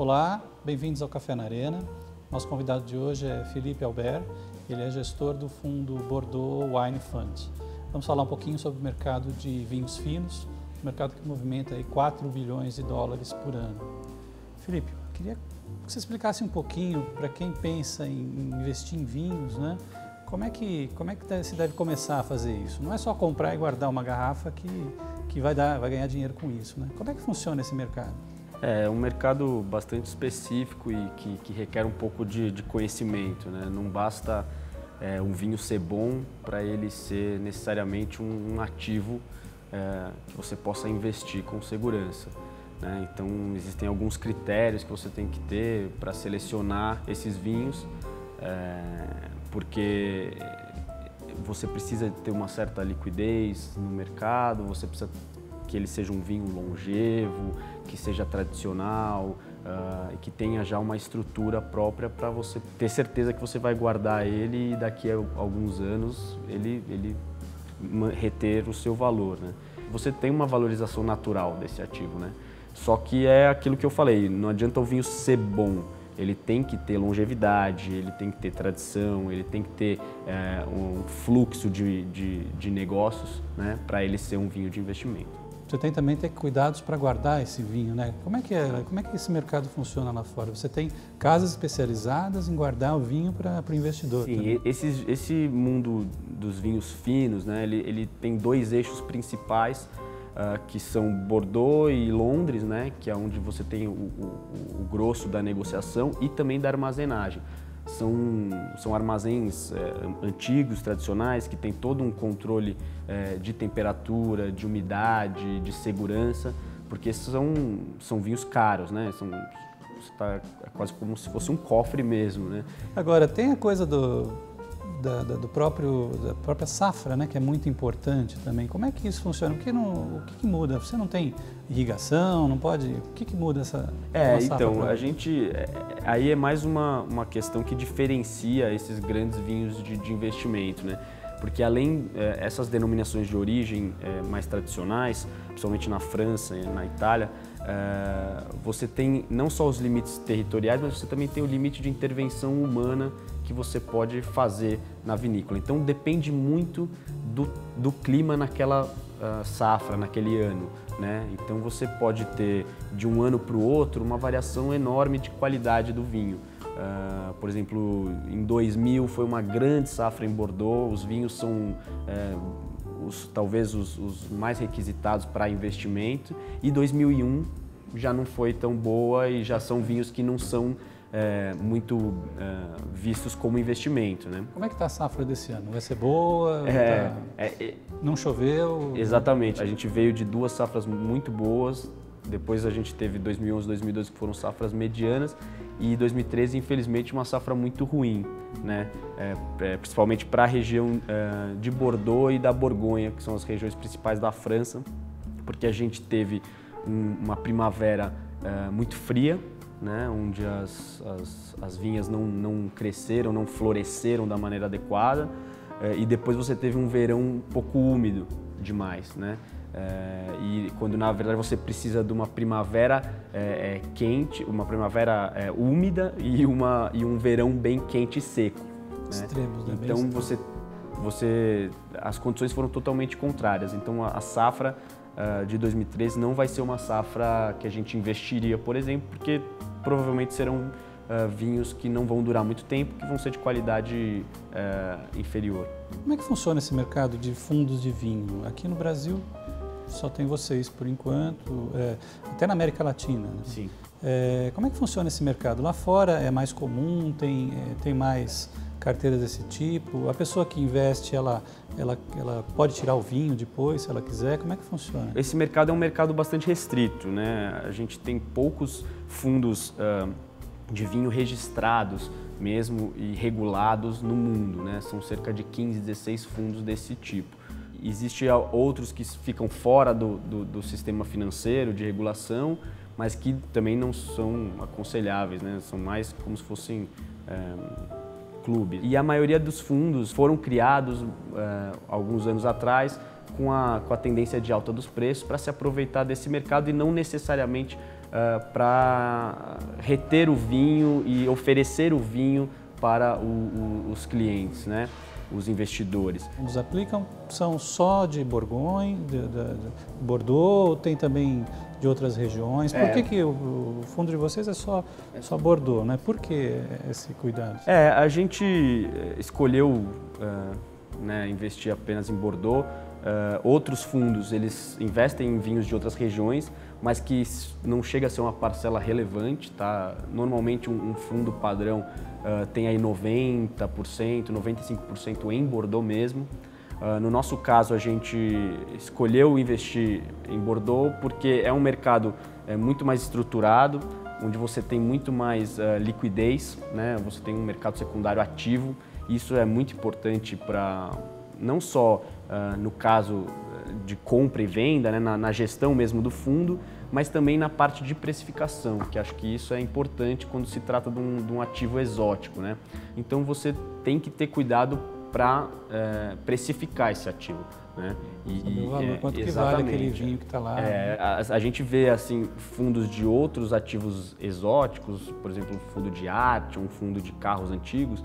Olá, bem-vindos ao Café na Arena. Nosso convidado de hoje é Philippe Albert, ele é gestor do fundo Bordeaux Wine Fund. Vamos falar um pouquinho sobre o mercado de vinhos finos, um mercado que movimenta aí 4 bilhões de dólares por ano. Philippe, queria que você explicasse um pouquinho para quem pensa em investir em vinhos, né? Como é que se deve começar a fazer isso? Não é só comprar e guardar uma garrafa que vai ganhar dinheiro com isso, né? Como é que funciona esse mercado? É um mercado bastante específico e que requer um pouco de conhecimento, né? Não basta um vinho ser bom para ele ser necessariamente um ativo que você possa investir com segurança, né? Então existem alguns critérios que você tem que ter para selecionar esses vinhos, porque você precisa ter uma certa liquidez no mercado, você precisa que ele seja um vinho longevo, que seja tradicional e que tenha já uma estrutura própria para você ter certeza que você vai guardar ele e daqui a alguns anos ele reter o seu valor, né? Você tem uma valorização natural desse ativo, né? Só que é aquilo que eu falei, não adianta o vinho ser bom, ele tem que ter longevidade, ele tem que ter tradição, ele tem que ter um fluxo de negócios, né, para ele ser um vinho de investimento. Você tem também que ter cuidados para guardar esse vinho, né? Como é que esse mercado funciona lá fora? Você tem casas especializadas em guardar o vinho para o investidor. Sim, esse mundo dos vinhos finos, né, ele tem dois eixos principais, que são Bordeaux e Londres, né, que é onde você tem o grosso da negociação e também da armazenagem. São armazéns antigos, tradicionais, que tem todo um controle de temperatura, de umidade, de segurança, porque são vinhos caros, né? É quase como se fosse um cofre mesmo, né? Agora, tem a coisa da própria safra, né, que é muito importante também. Como é que isso funciona? O que muda? Você não tem irrigação, não pode... O que muda essa safra? Então, aí é mais uma questão que diferencia esses grandes vinhos de investimento, né? Porque além essas denominações de origem mais tradicionais, principalmente na França e na Itália, você tem não só os limites territoriais, mas você também tem o limite de intervenção humana que você pode fazer na vinícola. Então depende muito do clima naquela safra, naquele ano, né? Então você pode ter de um ano para o outro uma variação enorme de qualidade do vinho. Por exemplo, em 2000 foi uma grande safra em Bordeaux, os vinhos são talvez os mais requisitados para investimento, e 2001 já não foi tão boa e já são vinhos que não são muito vistos como investimento, né? Como é que está a safra desse ano? Vai ser boa? Não choveu? Exatamente, a gente veio de duas safras muito boas, depois a gente teve 2011, 2012 que foram safras medianas, e 2013, infelizmente, uma safra muito ruim, né? Principalmente para a região de Bordeaux e da Borgonha, que são as regiões principais da França, porque a gente teve uma primavera muito fria, né? Onde as vinhas não cresceram, não floresceram da maneira adequada, e depois você teve um verão um pouco úmido demais, né? E quando na verdade você precisa de uma primavera quente, uma primavera úmida e um verão bem quente e seco, né? Extremos, né? Então as condições foram totalmente contrárias. Então a safra de 2013 não vai ser uma safra que a gente investiria, por exemplo, porque provavelmente serão vinhos que não vão durar muito tempo, que vão ser de qualidade inferior. Como é que funciona esse mercado de fundos de vinho? Aqui no Brasil só tem vocês por enquanto, até na América Latina, né? Sim. Como é que funciona esse mercado? Lá fora é mais comum, tem mais carteiras desse tipo? A pessoa que investe, ela pode tirar o vinho depois, se ela quiser? Como é que funciona? Esse mercado é um mercado bastante restrito, né? A gente tem poucos fundos de vinho registrados mesmo e regulados no mundo, né? São cerca de 15, 16 fundos desse tipo. Existem outros que ficam fora do sistema financeiro de regulação, mas que também não são aconselháveis, né? São mais como se fossem clubes. E a maioria dos fundos foram criados alguns anos atrás com a tendência de alta dos preços para se aproveitar desse mercado e não necessariamente para reter o vinho e oferecer o vinho para os clientes, né? Os investidores. Os aplicam são só de Borgonha, de Bordeaux, ou tem também de outras regiões? Por que o fundo de vocês é só Bordeaux, né? Por que esse cuidado? A gente escolheu né, investir apenas em Bordeaux. Outros fundos, eles investem em vinhos de outras regiões, mas que não chega a ser uma parcela relevante, tá? Normalmente um fundo padrão tem aí 90%, 95% em Bordeaux mesmo. No nosso caso, a gente escolheu investir em Bordeaux porque é um mercado muito mais estruturado, onde você tem muito mais liquidez, né? Você tem um mercado secundário ativo. Isso é muito importante para, não só no caso de compra e venda, né? na gestão mesmo do fundo, mas também na parte de precificação, que acho que isso é importante quando se trata de um ativo exótico, né? Então você tem que ter cuidado para precificar esse ativo, né? O valor, quanto que vale aquele vinho que está lá? A gente vê assim fundos de outros ativos exóticos, por exemplo, um fundo de arte, um fundo de carros antigos,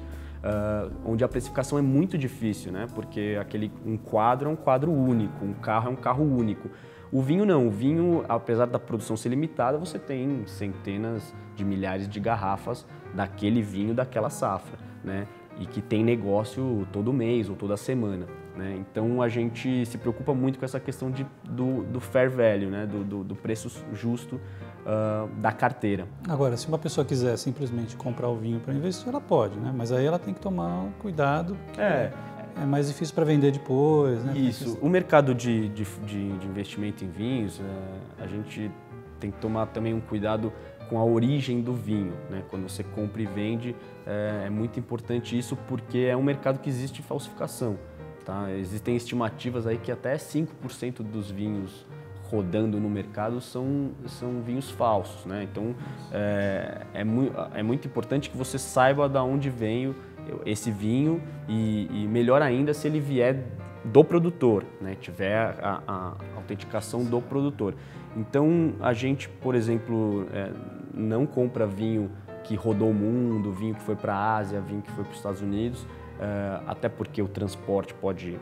onde a precificação é muito difícil, né? Porque um quadro é um quadro único, um carro é um carro único. O vinho não, o vinho, apesar da produção ser limitada, você tem centenas de milhares de garrafas daquele vinho, daquela safra, né? E que tem negócio todo mês ou toda semana, né? Então a gente se preocupa muito com essa questão do fair value, né? Do preço justo da carteira. Agora, se uma pessoa quiser simplesmente comprar o vinho para investir, ela pode, né? Mas aí ela tem que tomar um cuidado. É mais difícil para vender depois, né? Isso. O mercado de investimento em vinhos, a gente tem que tomar também um cuidado com a origem do vinho, né? Quando você compra e vende, é muito importante isso porque é um mercado que existe falsificação, tá? Existem estimativas aí que até 5% dos vinhos rodando no mercado são vinhos falsos, né? Então é muito importante que você saiba de onde vem esse vinho e melhor ainda se ele vier do produtor, né? Tiver a autenticação do produtor. Então a gente, por exemplo, não compra vinho que rodou o mundo, vinho que foi para a Ásia, vinho que foi para os Estados Unidos, até porque o transporte pode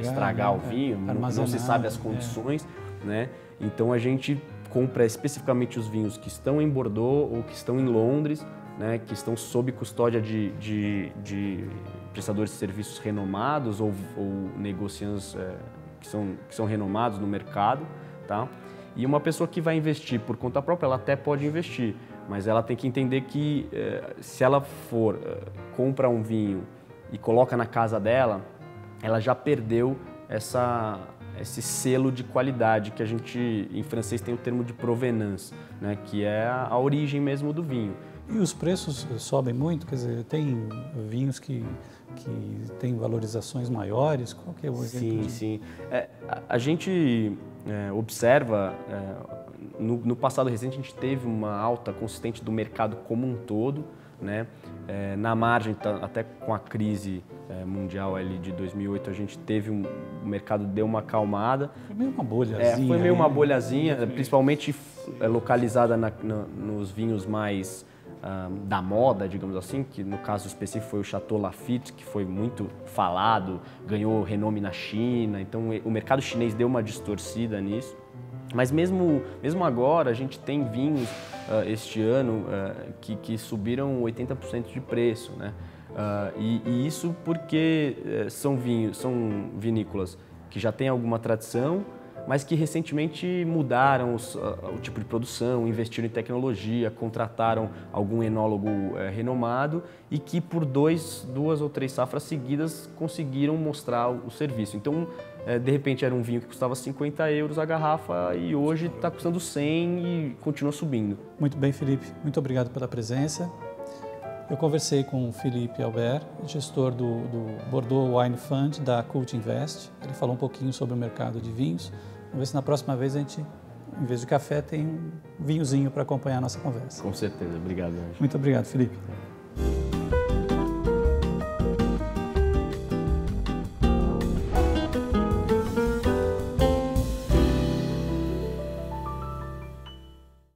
estragar o vinho, não se sabe as condições, né? Então a gente compra especificamente os vinhos que estão em Bordeaux ou que estão em Londres, né, que estão sob custódia de prestadores de serviços renomados ou negociantes que são renomados no mercado, tá? E uma pessoa que vai investir por conta própria, ela até pode investir, mas ela tem que entender que se ela compra um vinho e coloca na casa dela, ela já perdeu esse selo de qualidade que a gente, em francês, tem o termo de provenance, né, que é a origem mesmo do vinho. E os preços sobem muito? Quer dizer, tem vinhos que têm valorizações maiores? Qual que é o exemplo? Sim. A gente observa, no passado recente, a gente teve uma alta consistente do mercado como um todo, né? Na margem, até com a crise mundial ali de 2008, a gente teve o mercado deu uma acalmada. Foi meio uma bolhazinha. Foi meio uma bolhazinha, principalmente localizada nos vinhos mais da moda, digamos assim, que no caso específico foi o Chateau Lafite, que foi muito falado, ganhou renome na China, então o mercado chinês deu uma distorcida nisso. Mas mesmo agora a gente tem vinhos este ano que subiram 80% de preço, né? E isso porque são vinícolas que já têm alguma tradição, mas que recentemente mudaram o tipo de produção, investiram em tecnologia, contrataram algum enólogo renomado e que por duas ou três safras seguidas conseguiram mostrar o serviço. Então, de repente era um vinho que custava 50 euros a garrafa e hoje está custando 100 e continua subindo. Muito bem, Felipe. Muito obrigado pela presença. Eu conversei com o Felipe Albert, gestor do Bordeaux Wine Fund da Cult Invest. Ele falou um pouquinho sobre o mercado de vinhos. Vamos ver se na próxima vez a gente, em vez de café, tem um vinhozinho para acompanhar a nossa conversa. Com certeza. Obrigado, Anjo. Muito obrigado, Felipe.